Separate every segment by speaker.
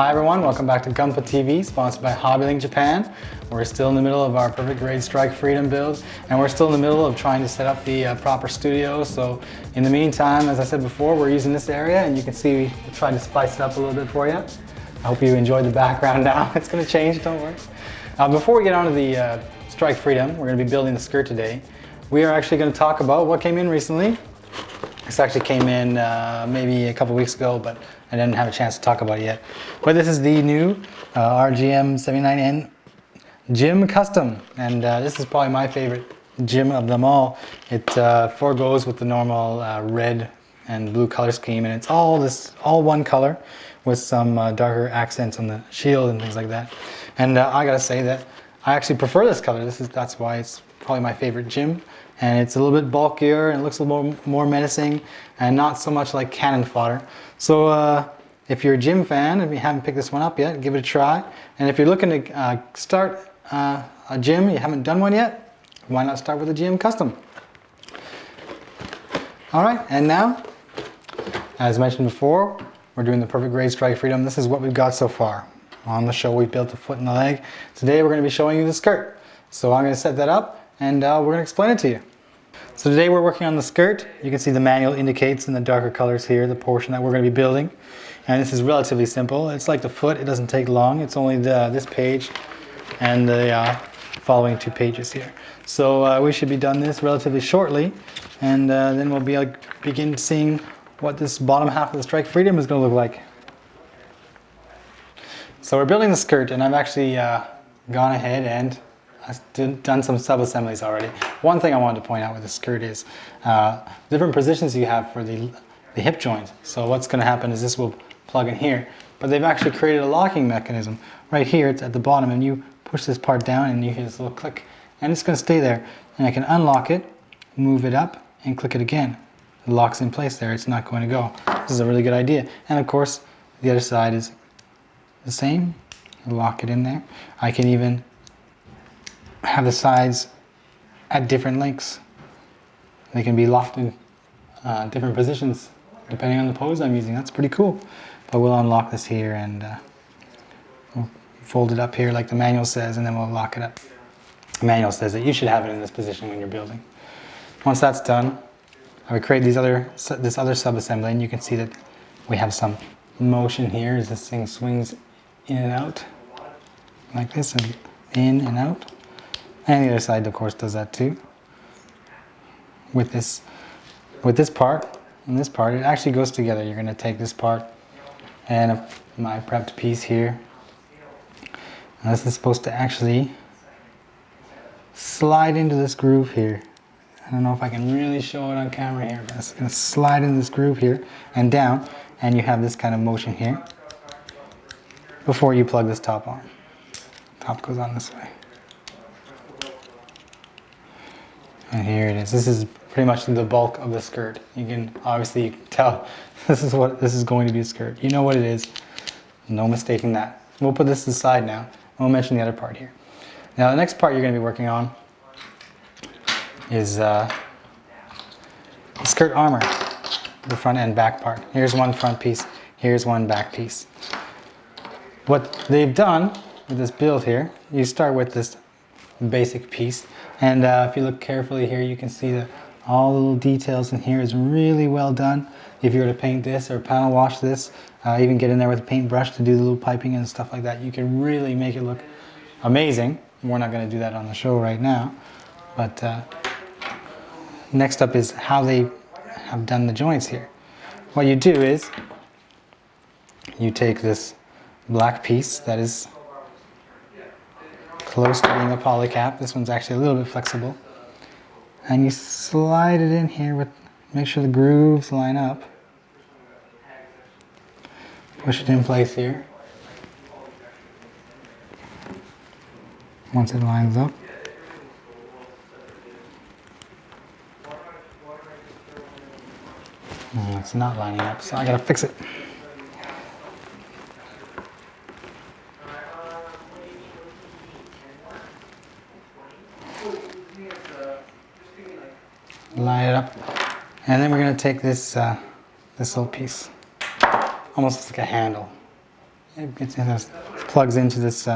Speaker 1: Hi everyone, welcome back to Gunpla TV, sponsored by HobbyLink Japan. We're still in the middle of our perfect grade Strike Freedom build, and we're still in the middle of trying to set up the proper studio. So in the meantime, as I said before, we're using this area, and you can see we tried to spice it up a little bit for you. I hope you enjoyed the background now. It's going to change, don't worry. Before we get on to the Strike Freedom, we're going to be building the skirt today. We are actually going to talk about what came in recently. This actually came in maybe a couple weeks ago, but I didn't have a chance to talk about it yet. But this is the new RGM 79N Gym Custom, and this is probably my favorite gym of them all. It foregoes with the normal red and blue color scheme, and it's all one color with some darker accents on the shield and things like that. And I gotta say that I actually prefer this color. That's why it's probably my favorite gym. And it's a little bit bulkier and it looks a little more menacing and not so much like cannon fodder. So if you're a gym fan, if you haven't picked this one up yet, give it a try. And if you're looking to start a gym, you haven't done one yet, why not start with a gym custom? All right, and now, as mentioned before, we're doing the perfect grade Strike Freedom. This is what we've got so far. On the show, we've built the foot and the leg. Today, we're going to be showing you the skirt. So I'm going to set that up and we're going to explain it to you. So today we're working on the skirt. You can see the manual indicates in the darker colors here the portion that we're going to be building. And this is relatively simple. It's like the foot, it doesn't take long. It's only this page and the following 2 pages here. So we should be done this relatively shortly, and then we'll begin seeing what this bottom half of the Strike Freedom is going to look like. So we're building the skirt, and I've actually gone ahead and I've done some sub-assemblies already. One thing I wanted to point out with the skirt is different positions you have for the hip joint. So what's going to happen is this will plug in here, but they've actually created a locking mechanism. Right here, it's at the bottom, and you push this part down and you hear this little click, and it's going to stay there. And I can unlock it, move it up, and click it again. It locks in place there, it's not going to go. This is a really good idea. And of course, the other side is the same. Lock it in there. I can even have the sides at different lengths. They can be locked in different positions depending on the pose I'm using. That's pretty cool. But we'll unlock this here and we'll fold it up here like the manual says, and then we'll lock it up. The manual says that you should have it in this position when you're building. Once that's done, I would create this other sub-assembly, and you can see that we have some motion here as this thing swings in and out like this, and in and out. And the other side, of course, does that too. With this part and this part, it actually goes together. You're going to take this part and my prepped piece here. And this is supposed to actually slide into this groove here. I don't know if I can really show it on camera here, but it's going to slide in this groove here and down, and you have this kind of motion here before you plug this top on. Top goes on this way. And here it is. This is pretty much the bulk of the skirt. You can obviously tell this is going to be a skirt. You know what it is. No mistaking that. We'll put this aside now, and we'll mention the other part here. Now the next part you're going to be working on is the skirt armor, the front and back part. Here's one front piece, here's one back piece. What they've done with this build here, you start with this basic piece, and if you look carefully here, you can see that all the little details in here is really well done. If you were to paint this or panel wash this, even get in there with a paintbrush to do the little piping and stuff like that, you can really make it look amazing. We're not going to do that on the show right now, but next up is how they have done the joints here. What you do is you take this black piece that is close to being a poly cap. This one's actually a little bit flexible, and you slide it in here make sure the grooves line up. Push it in place here. Once it lines up, it's not lining up, so I gotta fix it. Line it up, and then we're going to take this this little piece, almost like a handle. it plugs into this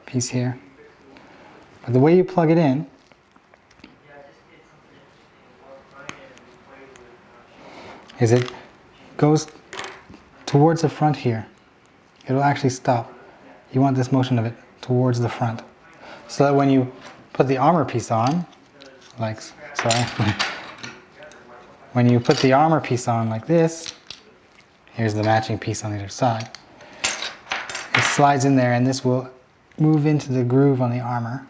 Speaker 1: piece here. But the way you plug it in is it goes towards the front here. It will actually stop. You want this motion of it towards the front, so that when you put the armor piece on, when you put the armor piece on like this, here's the matching piece on the other side. It slides in there, and this will move into the groove on the armor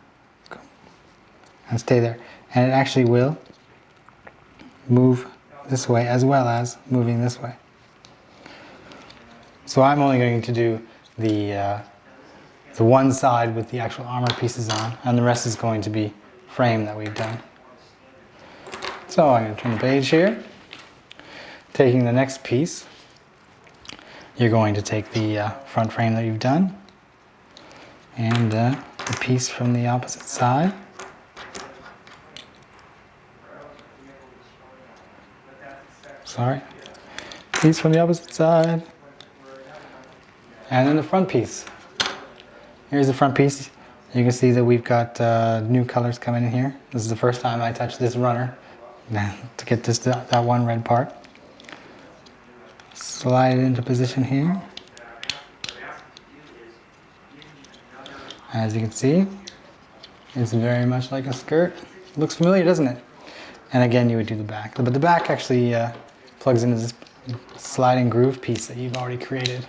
Speaker 1: and stay there. And it actually will move this way as well as moving this way. So I'm only going to do the one side with the actual armor pieces on, and the rest is going to be frame that we've done. So I'm going to turn the page here. Taking the next piece, you're going to take the front frame that you've done and the piece from the opposite side. Sorry, piece from the opposite side. And then the front piece. Here's the front piece. You can see that we've got new colors coming in here. This is the first time I touched this runner to get this that one red part. Slide it into position here. As you can see, it's very much like a skirt. Looks familiar, doesn't it? And again, you would do the back. But the back actually plugs into this sliding groove piece that you've already created.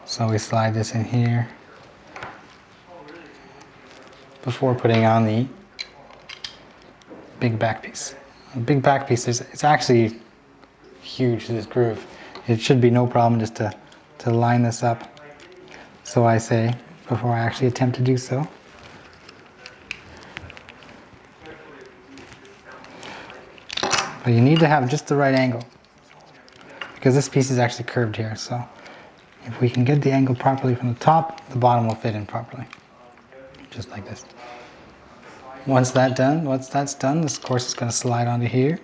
Speaker 1: So we slide this in here before putting on the big back piece. The big back piece it's actually huge, this groove. It should be no problem just to line this up, so I say, before I actually attempt to do so. But you need to have just the right angle, because this piece is actually curved here, so if we can get the angle properly from the top, the bottom will fit in properly, just like this. Once that's done, this course is going to slide onto here,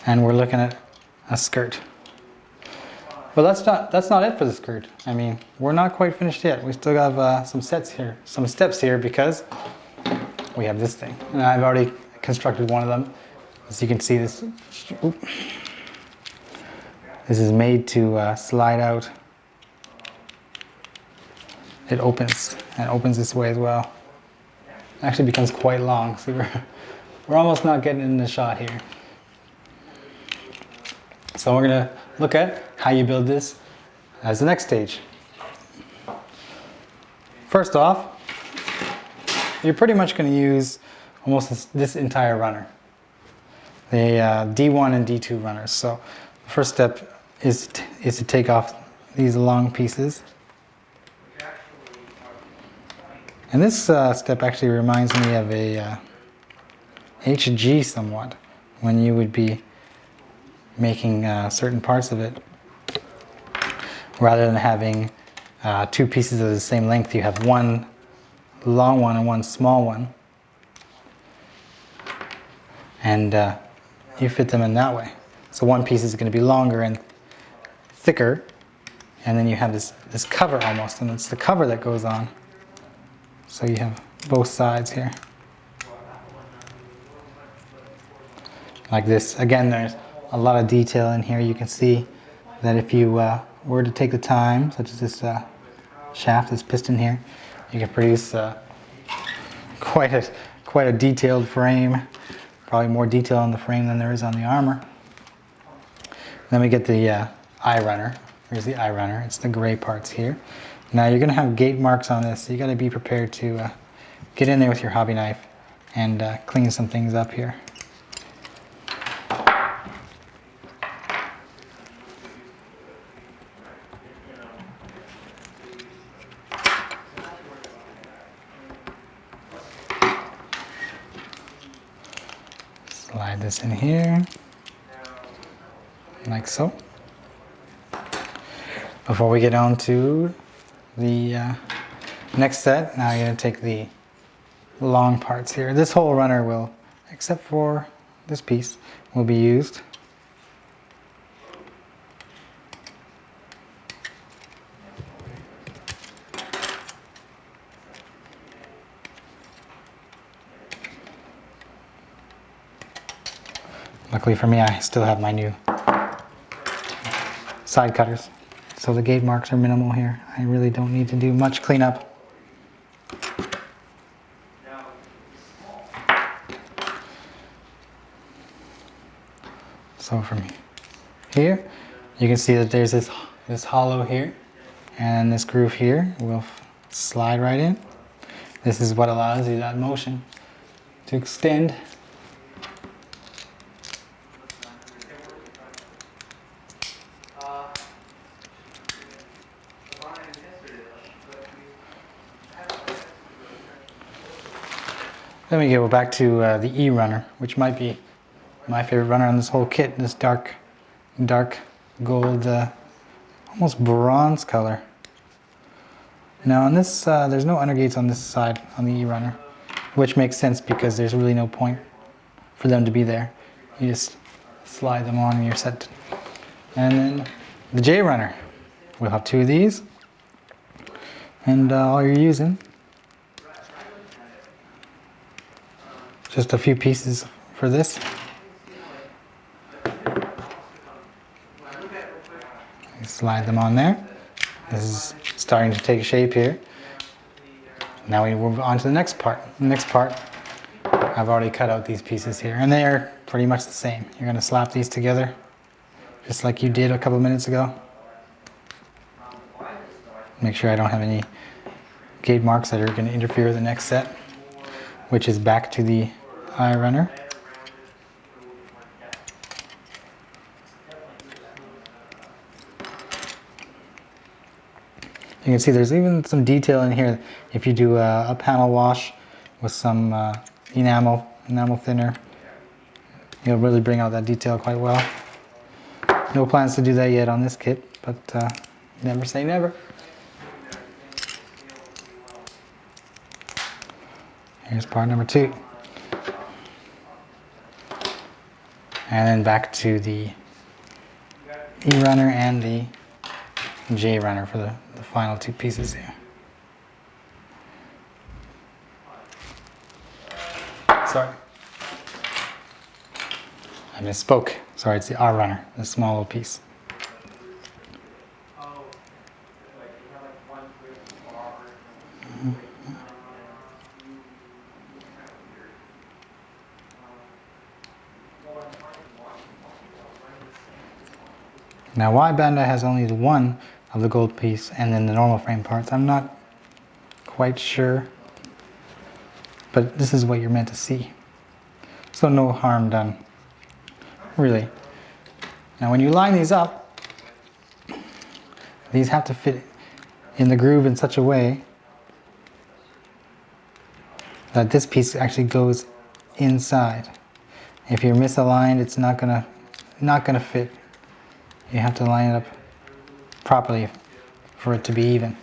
Speaker 1: and we're looking at a skirt. But that's not it for the skirt. I mean, we're not quite finished yet. We still have some steps here, because we have this thing, and I've already constructed one of them. As you can see, this is made to slide out. It opens, and opens this way as well. It actually becomes quite long. See, we're almost not getting in the shot here. So we're going to look at how you build this as the next stage. First off, you're pretty much going to use almost this entire runner. The D1 and D2 runners. So the first step is to take off these long pieces. And this step actually reminds me of a HG somewhat, when you would be making certain parts of it. Rather than having two pieces of the same length, you have one long one and one small one. And you fit them in that way. So one piece is going to be longer and thicker, and then you have this cover almost, and it's the cover that goes on. So you have both sides here. Like this. Again, there's a lot of detail in here. You can see that if you were to take the time, such as this shaft, this piston here, you can produce quite a detailed frame. Probably more detail on the frame than there is on the armor. Then we get the eye runner. Here's the eye runner. It's the gray parts here. Now you're going to have gate marks on this, so you got to be prepared to get in there with your hobby knife and clean some things up here. Slide this in here, like so. Before we get on to the next set, now you're going to take the long parts here. This whole runner will, except for this piece, will be used. Luckily for me, I still have my new side cutters. So the gate marks are minimal here. I really don't need to do much cleanup. So from here, you can see that there's this hollow here, and this groove here will slide right in. This is what allows you that motion to extend. Then we go back to the E runner, which might be my favorite runner on this whole kit. This dark gold, almost bronze color. Now on this, there's no undergates on this side on the E runner, which makes sense because there's really no point for them to be there. You just slide them on and you're set. And then the J runner, we'll have 2 of these, and all you're using, just a few pieces for this. Slide them on there. This is starting to take shape here. Now we move on to the next part. The next part, I've already cut out these pieces here, and they are pretty much the same. You're going to slap these together, just like you did a couple minutes ago. Make sure I don't have any gate marks that are going to interfere with the next set, which is back to the I runner. You can see there's even some detail in here. If you do a panel wash with some enamel thinner, you'll really bring out that detail quite well. No plans to do that yet on this kit, but never say never. Here's part number 2. And then back to the E runner and the J runner for the final 2 pieces here. Sorry, I misspoke. Sorry, it's the R runner, the small little piece. Now why Bandai has only the one of the gold piece and then the normal frame parts, I'm not quite sure, but this is what you're meant to see. So no harm done, really. Now when you line these up, these have to fit in the groove in such a way that this piece actually goes inside. If you're misaligned, it's not gonna fit. You have to line it up properly for it to be even.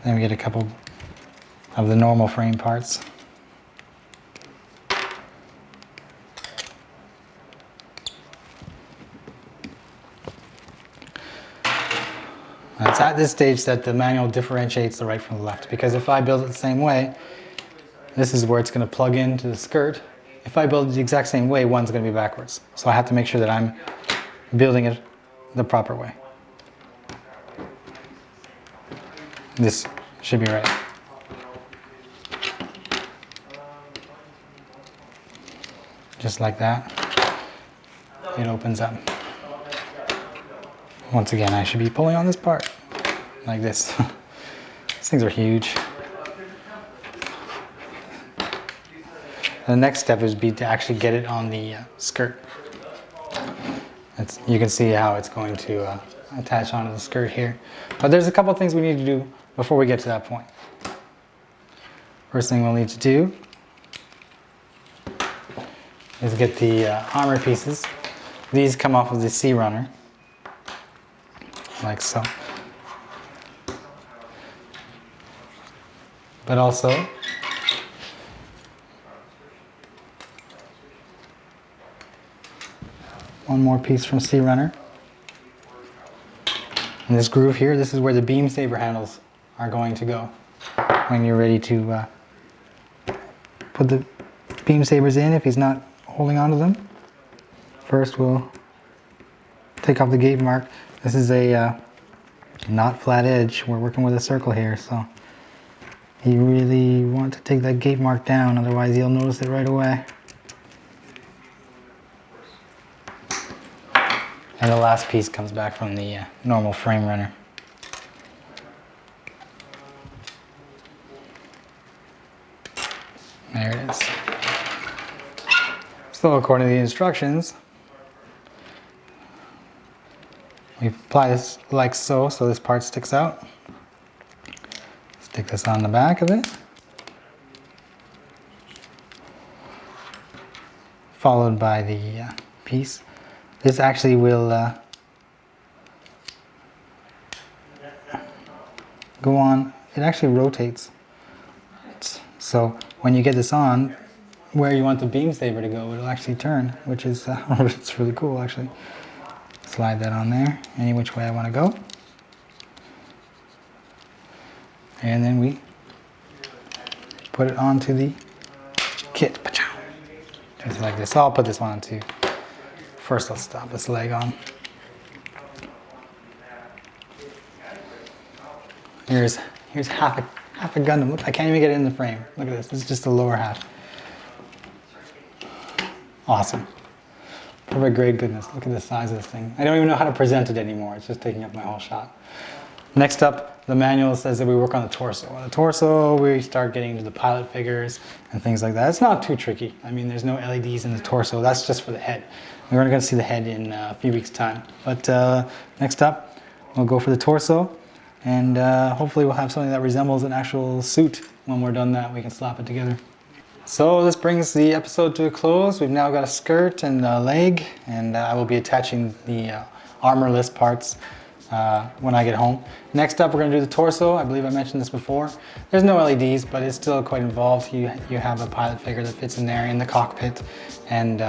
Speaker 1: Then we get a couple of the normal frame parts. It's at this stage that the manual differentiates the right from the left, because if I build it the same way, this is where it's going to plug into the skirt. If I build it the exact same way, one's going to be backwards. So I have to make sure that I'm building it the proper way. This should be right. Just like that, it opens up. Once again, I should be pulling on this part, like this. These things are huge. The next step would be to actually get it on the skirt. You can see how it's going to attach onto the skirt here. But there's a couple things we need to do before we get to that point. First thing we'll need to do is get the armor pieces. These come off of the C runner, like so. But also, one more piece from C runner. And this groove here, this is where the beam saber handles are going to go when you're ready to put the beam sabers in if he's not holding on to them. First we'll take off the gate mark. This is a not flat edge. We're working with a circle here, so you really want to take that gate mark down, otherwise you'll notice it right away. And the last piece comes back from the normal frame runner. There it is. So according to the instructions, we apply this like so, so this part sticks out. Stick this on the back of it. Followed by the piece. This actually will go on, it actually rotates. So when you get this on, where you want the beam saber to go, it'll actually turn, which is it's really cool actually. Slide that on there, any which way I want to go. And then we put it onto the kit. Just like this. So I'll put this one on too. First, let's stop this leg on. Here's half a Gundam. Look, I can't even get it in the frame. Look at this. This is just the lower half. Awesome. Perfect grade goodness. Look at the size of this thing. I don't even know how to present it anymore. It's just taking up my whole shot. Next up, the manual says that we work on the torso. On the torso, we start getting into the pilot figures and things like that. It's not too tricky. I mean, there's no LEDs in the torso. That's just for the head. We're going to see the head in a few weeks' time. But next up, we'll go for the torso. And hopefully we'll have something that resembles an actual suit. When we're done that, we can slap it together. So this brings the episode to a close. We've now got a skirt and a leg, and I will be attaching the armorless parts when I get home. Next up, we're going to do the torso. I believe I mentioned this before. There's no LEDs, but it's still quite involved. You have a pilot figure that fits in there in the cockpit, and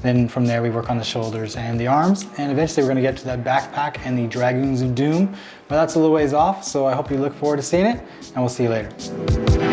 Speaker 1: then from there we work on the shoulders and the arms, and eventually we're going to get to that backpack and the Dragoons of Doom, but that's a little ways off, so I hope you look forward to seeing it, and we'll see you later.